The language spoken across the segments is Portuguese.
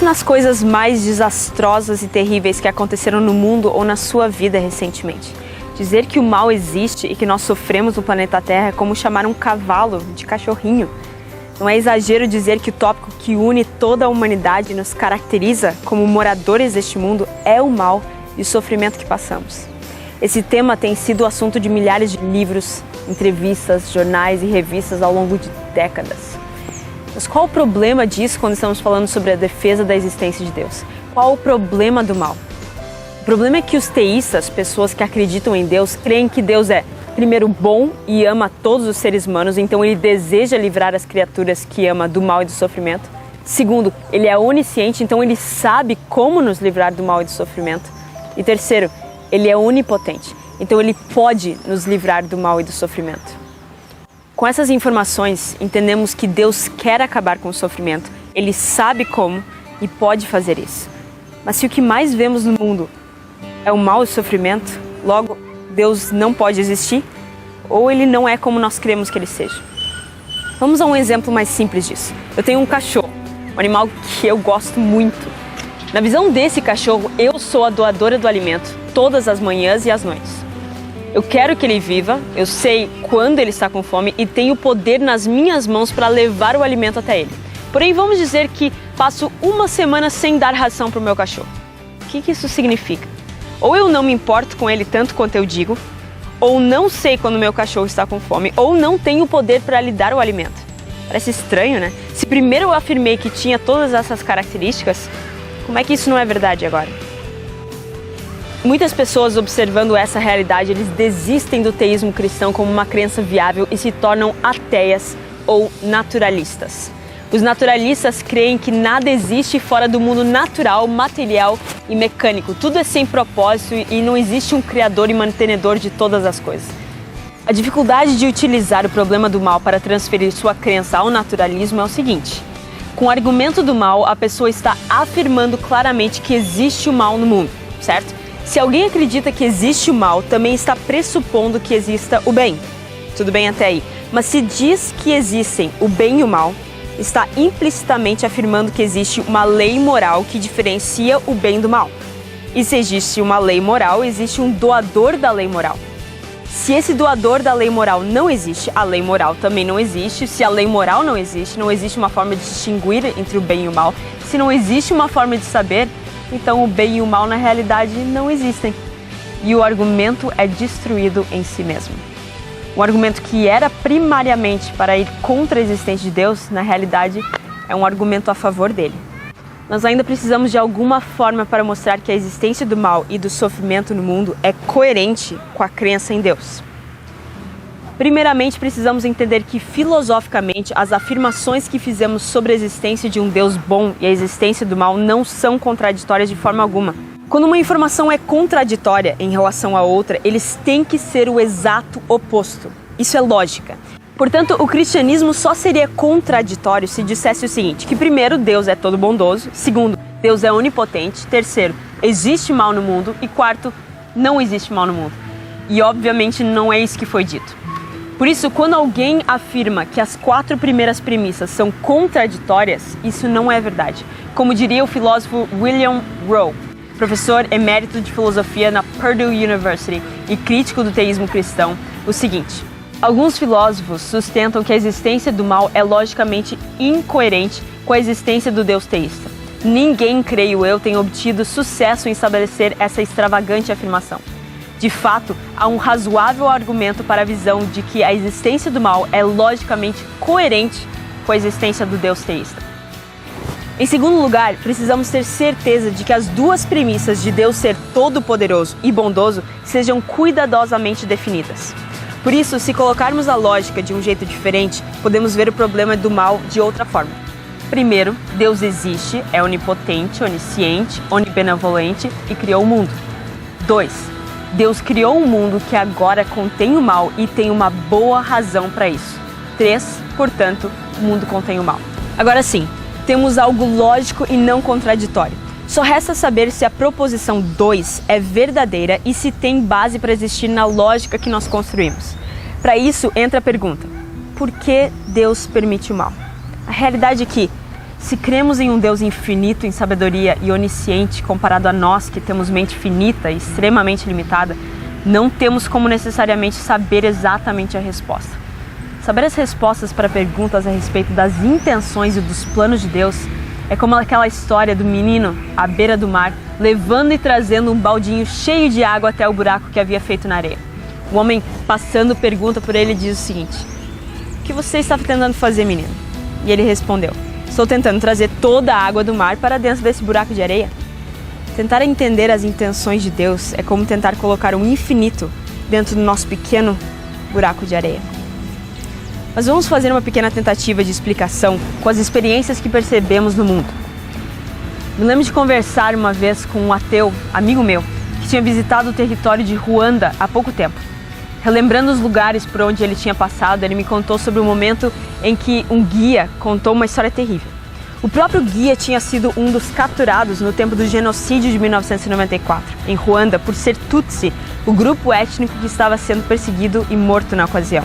Pense nas coisas mais desastrosas e terríveis que aconteceram no mundo ou na sua vida recentemente. Dizer que o mal existe e que nós sofremos no planeta Terra é como chamar um cavalo de cachorrinho. Não é exagero dizer que o tópico que une toda a humanidade e nos caracteriza como moradores deste mundo é o mal e o sofrimento que passamos. Esse tema tem sido o assunto de milhares de livros, entrevistas, jornais e revistas ao longo de décadas. Mas qual o problema disso quando estamos falando sobre a defesa da existência de Deus? Qual o problema do mal? O problema é que os teístas, pessoas que acreditam em Deus, creem que Deus é, primeiro, bom e ama todos os seres humanos, então ele deseja livrar as criaturas que ama do mal e do sofrimento. Segundo, ele é onisciente, então ele sabe como nos livrar do mal e do sofrimento. E terceiro, ele é onipotente, então ele pode nos livrar do mal e do sofrimento. Com essas informações, entendemos que Deus quer acabar com o sofrimento, ele sabe como e pode fazer isso. Mas se o que mais vemos no mundo é o mal e o sofrimento, logo Deus não pode existir, ou ele não é como nós cremos que ele seja. Vamos a um exemplo mais simples disso. Eu tenho um cachorro, um animal que eu gosto muito. Na visão desse cachorro, eu sou a doadora do alimento todas as manhãs e as noites. Eu quero que ele viva, eu sei quando ele está com fome e tenho poder nas minhas mãos para levar o alimento até ele. Porém, vamos dizer que passo uma semana sem dar ração para o meu cachorro. O que isso significa? Ou eu não me importo com ele tanto quanto eu digo, ou não sei quando o meu cachorro está com fome, ou não tenho poder para lhe dar o alimento. Parece estranho, né? Se primeiro eu afirmei que tinha todas essas características, como é que isso não é verdade agora? Muitas pessoas, observando essa realidade, eles desistem do teísmo cristão como uma crença viável e se tornam ateias ou naturalistas. Os naturalistas creem que nada existe fora do mundo natural, material e mecânico. Tudo é sem propósito e não existe um criador e mantenedor de todas as coisas. A dificuldade de utilizar o problema do mal para transferir sua crença ao naturalismo é o seguinte: com o argumento do mal, a pessoa está afirmando claramente que existe o mal no mundo, certo? Se alguém acredita que existe o mal, também está pressupondo que exista o bem. Tudo bem até aí. Mas se diz que existem o bem e o mal, está implicitamente afirmando que existe uma lei moral que diferencia o bem do mal. E se existe uma lei moral, existe um doador da lei moral. Se esse doador da lei moral não existe, a lei moral também não existe. Se a lei moral não existe uma forma de distinguir entre o bem e o mal. Se não existe uma forma de saber, então o bem e o mal na realidade não existem. E o argumento é destruído em si mesmo. Um argumento que era primariamente para ir contra a existência de Deus, na realidade é um argumento a favor dele. Nós ainda precisamos de alguma forma para mostrar que a existência do mal e do sofrimento no mundo é coerente com a crença em Deus. Primeiramente, precisamos entender que, filosoficamente, as afirmações que fizemos sobre a existência de um Deus bom e a existência do mal não são contraditórias de forma alguma. Quando uma informação é contraditória em relação a outra, eles têm que ser o exato oposto. Isso é lógica. Portanto, o cristianismo só seria contraditório se dissesse o seguinte: que primeiro, Deus é todo bondoso, segundo, Deus é onipotente, terceiro, existe mal no mundo e quarto, não existe mal no mundo. E obviamente não é isso que foi dito. Por isso, quando alguém afirma que as 4 primeiras premissas são contraditórias, isso não é verdade. Como diria o filósofo William Rowe, professor emérito de filosofia na Purdue University e crítico do teísmo cristão, o seguinte: alguns filósofos sustentam que a existência do mal é logicamente incoerente com a existência do Deus teísta. Ninguém, creio eu, tem obtido sucesso em estabelecer essa extravagante afirmação. De fato, há um razoável argumento para a visão de que a existência do mal é logicamente coerente com a existência do Deus teísta. Em segundo lugar, precisamos ter certeza de que as 2 premissas de Deus ser todo-poderoso e bondoso sejam cuidadosamente definidas. Por isso, se colocarmos a lógica de um jeito diferente, podemos ver o problema do mal de outra forma. Primeiro, Deus existe, é onipotente, onisciente, onibenevolente e criou o mundo. 2. Deus criou um mundo que agora contém o mal e tem uma boa razão para isso. 3. Portanto, o mundo contém o mal. Agora sim, temos algo lógico e não contraditório. Só resta saber se a proposição 2 é verdadeira e se tem base para existir na lógica que nós construímos. Para isso, entra a pergunta: por que Deus permite o mal? A realidade é que, Se cremos em um Deus infinito em sabedoria e onisciente comparado a nós que temos mente finita e extremamente limitada, não temos como necessariamente saber exatamente a resposta. Saber as respostas para perguntas a respeito das intenções e dos planos de Deus é como aquela história do menino à beira do mar, levando e trazendo um baldinho cheio de água até o buraco que havia feito na areia. O homem passando pergunta por ele e diz o seguinte: "O que você está tentando fazer, menino?" E ele respondeu: "Estou tentando trazer toda a água do mar para dentro desse buraco de areia." Tentar entender as intenções de Deus é como tentar colocar o infinito dentro do nosso pequeno buraco de areia. Mas vamos fazer uma pequena tentativa de explicação com as experiências que percebemos no mundo. Me lembro de conversar uma vez com um ateu, amigo meu, que tinha visitado o território de Ruanda há pouco tempo. Relembrando os lugares por onde ele tinha passado, ele me contou sobre o momento em que um guia contou uma história terrível. O próprio guia tinha sido um dos capturados no tempo do genocídio de 1994, em Ruanda, por ser Tutsi, o grupo étnico que estava sendo perseguido e morto na ocasião.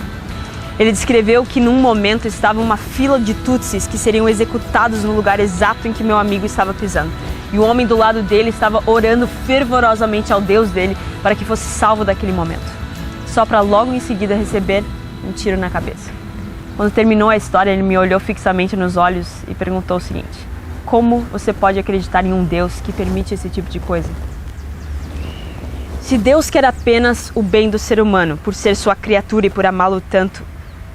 Ele descreveu que num momento estava uma fila de Tutsis que seriam executados no lugar exato em que meu amigo estava pisando. E o homem do lado dele estava orando fervorosamente ao Deus dele para que fosse salvo daquele momento. Só para logo em seguida receber um tiro na cabeça. Quando terminou a história, ele me olhou fixamente nos olhos e perguntou o seguinte: "Como você pode acreditar em um Deus que permite esse tipo de coisa?" Se Deus quer apenas o bem do ser humano, por ser sua criatura e por amá-lo tanto,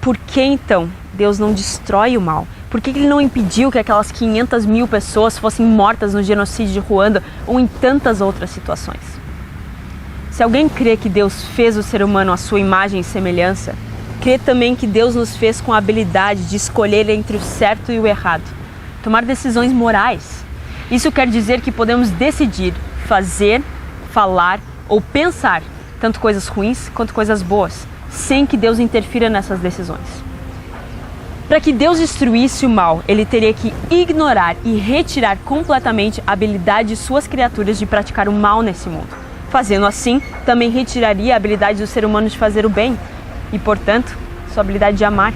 por que então Deus não destrói o mal? Por que Ele não impediu que aquelas 500 mil pessoas fossem mortas no genocídio de Ruanda ou em tantas outras situações? Se alguém crê que Deus fez o ser humano à sua imagem e semelhança, crê também que Deus nos fez com a habilidade de escolher entre o certo e o errado, tomar decisões morais. Isso quer dizer que podemos decidir fazer, falar ou pensar tanto coisas ruins quanto coisas boas, sem que Deus interfira nessas decisões. Para que Deus destruísse o mal, Ele teria que ignorar e retirar completamente a habilidade de suas criaturas de praticar o mal nesse mundo. Fazendo assim, também retiraria a habilidade do ser humano de fazer o bem e, portanto, sua habilidade de amar.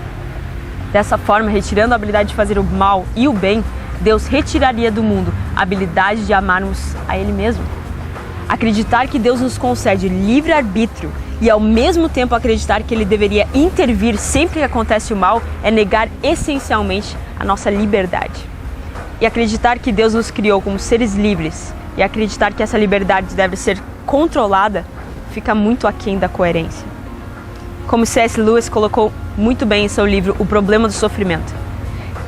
Dessa forma, retirando a habilidade de fazer o mal e o bem, Deus retiraria do mundo a habilidade de amarmos a Ele mesmo. Acreditar que Deus nos concede livre-arbítrio e ao mesmo tempo acreditar que Ele deveria intervir sempre que acontece o mal é negar essencialmente a nossa liberdade. E acreditar que Deus nos criou como seres livres e acreditar que essa liberdade deve ser controlada fica muito aquém da coerência. Como C.S. Lewis colocou muito bem em seu livro O Problema do Sofrimento: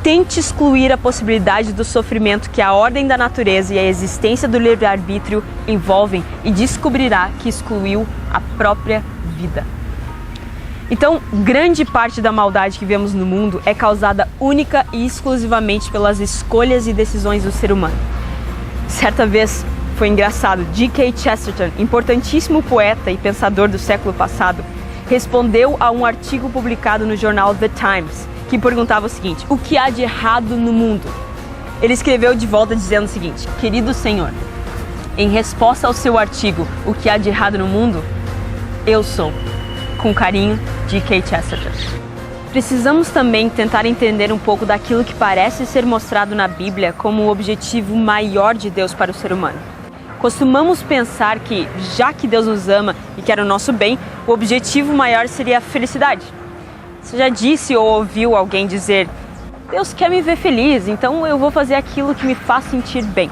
tente excluir a possibilidade do sofrimento que a ordem da natureza e a existência do livre-arbítrio envolvem e descobrirá que excluiu a própria vida. Então, grande parte da maldade que vemos no mundo é causada única e exclusivamente pelas escolhas e decisões do ser humano. Certa vez, foi engraçado, G.K. Chesterton, importantíssimo poeta e pensador do século passado, respondeu a um artigo publicado no jornal The Times, que perguntava o seguinte: o que há de errado no mundo? Ele escreveu de volta dizendo o seguinte: querido senhor, em resposta ao seu artigo O que há de errado no mundo, eu sou, com carinho, G.K. Chesterton. Precisamos também tentar entender um pouco daquilo que parece ser mostrado na Bíblia como o objetivo maior de Deus para o ser humano. Costumamos pensar que, já que Deus nos ama e quer o nosso bem, o objetivo maior seria a felicidade. Você já disse ou ouviu alguém dizer: Deus quer me ver feliz, então eu vou fazer aquilo que me faz sentir bem.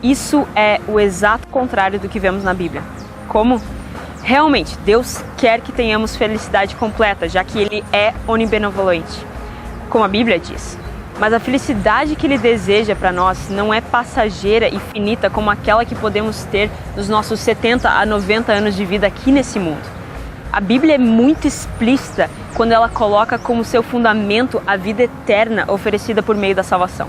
Isso é o exato contrário do que vemos na Bíblia. Como? Realmente, Deus quer que tenhamos felicidade completa, já que Ele é onibenevolente, como a Bíblia diz. Mas a felicidade que Ele deseja para nós não é passageira e finita como aquela que podemos ter nos nossos 70 a 90 anos de vida aqui nesse mundo. A Bíblia é muito explícita quando ela coloca como seu fundamento a vida eterna oferecida por meio da salvação.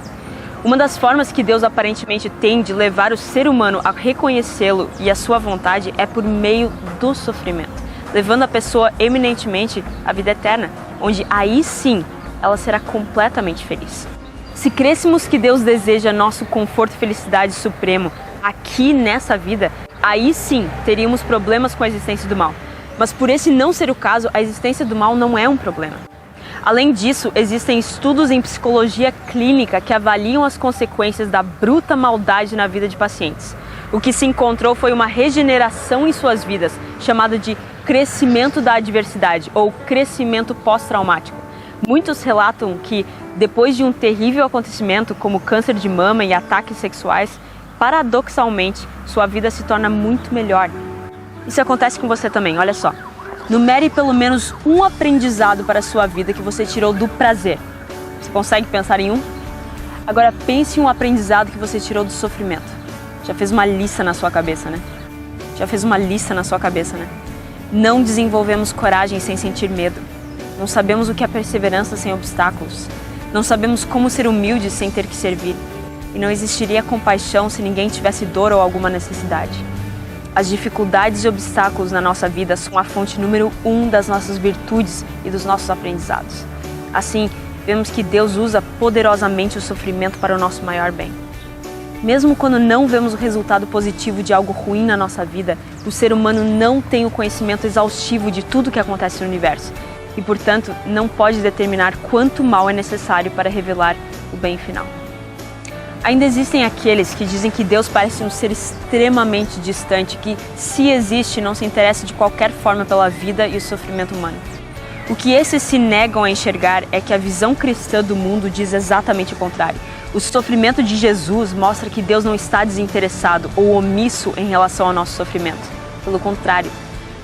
Uma das formas que Deus aparentemente tem de levar o ser humano a reconhecê-lo e a sua vontade é por meio do sofrimento, levando a pessoa eminentemente à vida eterna, onde aí sim ela será completamente feliz. Se crêssemos que Deus deseja nosso conforto e felicidade supremo aqui nessa vida, aí sim teríamos problemas com a existência do mal. Mas por esse não ser o caso, a existência do mal não é um problema. Além disso, existem estudos em psicologia clínica que avaliam as consequências da bruta maldade na vida de pacientes. O que se encontrou foi uma regeneração em suas vidas, chamada de crescimento da adversidade ou crescimento pós-traumático. Muitos relatam que, depois de um terrível acontecimento como câncer de mama e ataques sexuais, paradoxalmente, sua vida se torna muito melhor. Isso acontece com você também, olha só. Numere pelo menos um aprendizado para a sua vida que você tirou do prazer. Você consegue pensar em um? Agora pense em um aprendizado que você tirou do sofrimento. Já fez uma lista na sua cabeça, né? Não desenvolvemos coragem sem sentir medo. Não sabemos o que é perseverança sem obstáculos. Não sabemos como ser humildes sem ter que servir. E não existiria compaixão se ninguém tivesse dor ou alguma necessidade. As dificuldades e obstáculos na nossa vida são a fonte número 1 das nossas virtudes e dos nossos aprendizados. Assim, vemos que Deus usa poderosamente o sofrimento para o nosso maior bem. Mesmo quando não vemos o resultado positivo de algo ruim na nossa vida, o ser humano não tem o conhecimento exaustivo de tudo o que acontece no universo e, portanto, não pode determinar quanto mal é necessário para revelar o bem final. Ainda existem aqueles que dizem que Deus parece um ser extremamente distante, que, se existe, não se interessa de qualquer forma pela vida e o sofrimento humano. O que esses se negam a enxergar é que a visão cristã do mundo diz exatamente o contrário. O sofrimento de Jesus mostra que Deus não está desinteressado ou omisso em relação ao nosso sofrimento. Pelo contrário,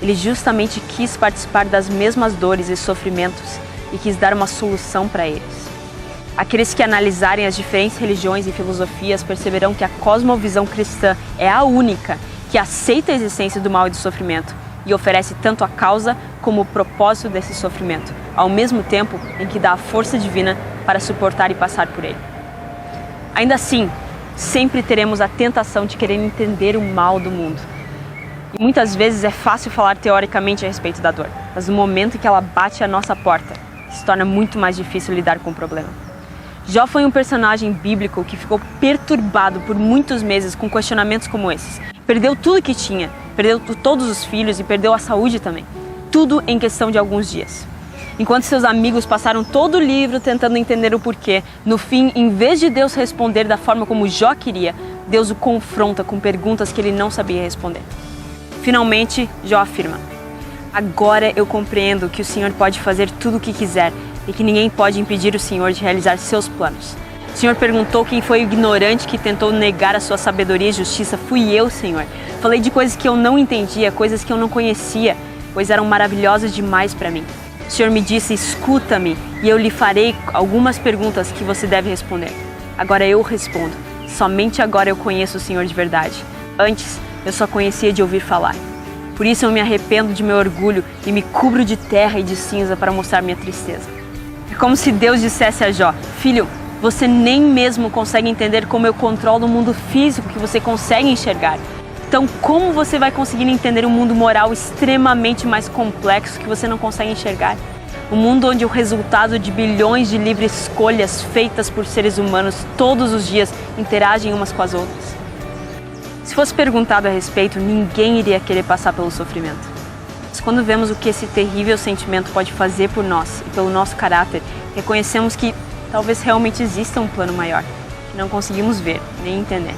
Ele justamente quis participar das mesmas dores e sofrimentos e quis dar uma solução para eles. Aqueles que analisarem as diferentes religiões e filosofias perceberão que a cosmovisão cristã é a única que aceita a existência do mal e do sofrimento e oferece tanto a causa como o propósito desse sofrimento, ao mesmo tempo em que dá a força divina para suportar e passar por ele. Ainda assim, sempre teremos a tentação de querer entender o mal do mundo. E muitas vezes é fácil falar teoricamente a respeito da dor, mas no momento em que ela bate à nossa porta, se torna muito mais difícil lidar com o problema. Jó foi um personagem bíblico que ficou perturbado por muitos meses com questionamentos como esses. Perdeu tudo que tinha, perdeu todos os filhos e perdeu a saúde também. Tudo em questão de alguns dias. Enquanto seus amigos passaram todo o livro tentando entender o porquê, no fim, em vez de Deus responder da forma como Jó queria, Deus o confronta com perguntas que ele não sabia responder. Finalmente, Jó afirma: "Agora eu compreendo que o Senhor pode fazer tudo o que quiser e que ninguém pode impedir o Senhor de realizar seus planos. O Senhor perguntou quem foi o ignorante que tentou negar a sua sabedoria e justiça. Fui eu, Senhor. Falei de coisas que eu não entendia, coisas que eu não conhecia, pois eram maravilhosas demais para mim. O Senhor me disse: escuta-me, e eu lhe farei algumas perguntas que você deve responder. Agora eu respondo. Somente agora eu conheço o Senhor de verdade. Antes, eu só conhecia de ouvir falar. Por isso eu me arrependo de meu orgulho e me cubro de terra e de cinza para mostrar minha tristeza." É como se Deus dissesse a Jó: "Filho, você nem mesmo consegue entender como eu controlo o mundo físico que você consegue enxergar. Então, como você vai conseguir entender um mundo moral extremamente mais complexo que você não consegue enxergar? Um mundo onde o resultado de bilhões de livres escolhas feitas por seres humanos todos os dias interagem umas com as outras." Se fosse perguntado a respeito, ninguém iria querer passar pelo sofrimento. Mas quando vemos o que esse terrível sentimento pode fazer por nós e pelo nosso caráter, reconhecemos que talvez realmente exista um plano maior, que não conseguimos ver nem entender.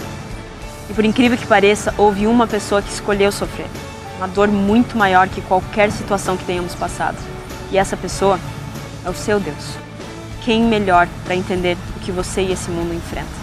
E por incrível que pareça, houve uma pessoa que escolheu sofrer, uma dor muito maior que qualquer situação que tenhamos passado. E essa pessoa é o seu Deus. Quem melhor para entender o que você e esse mundo enfrentam?